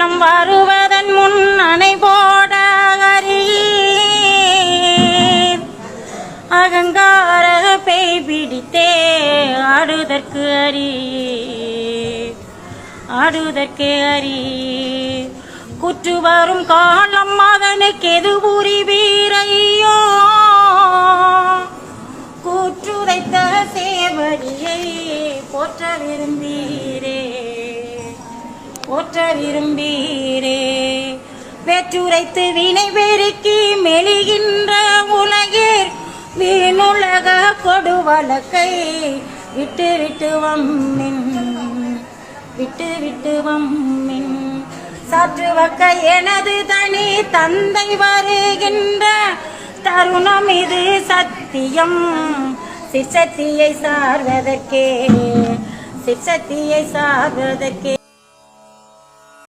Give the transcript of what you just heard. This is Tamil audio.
வெள்ளம் வருவதன் முன் அணை போட அகங்கார பேய் பிடித்தே ஆடுதற்கு அறி குற்று வரும் காலம் அதனுக்கு எது புரிவீரையோ கூற்றுதைத்த சேவடியை போற்ற விரும்பீரே வெற்றுரைத்து வினை பெருக்கி மெலிகின்ற உலகில் வீணுலக கொடுவழக்கை விட்டு வம்மின் சற்று வக்க எனது தனி தந்தை வருகின்ற தருணம் இது சத்தியம் சிற்சத்தியை சார்வதற்கே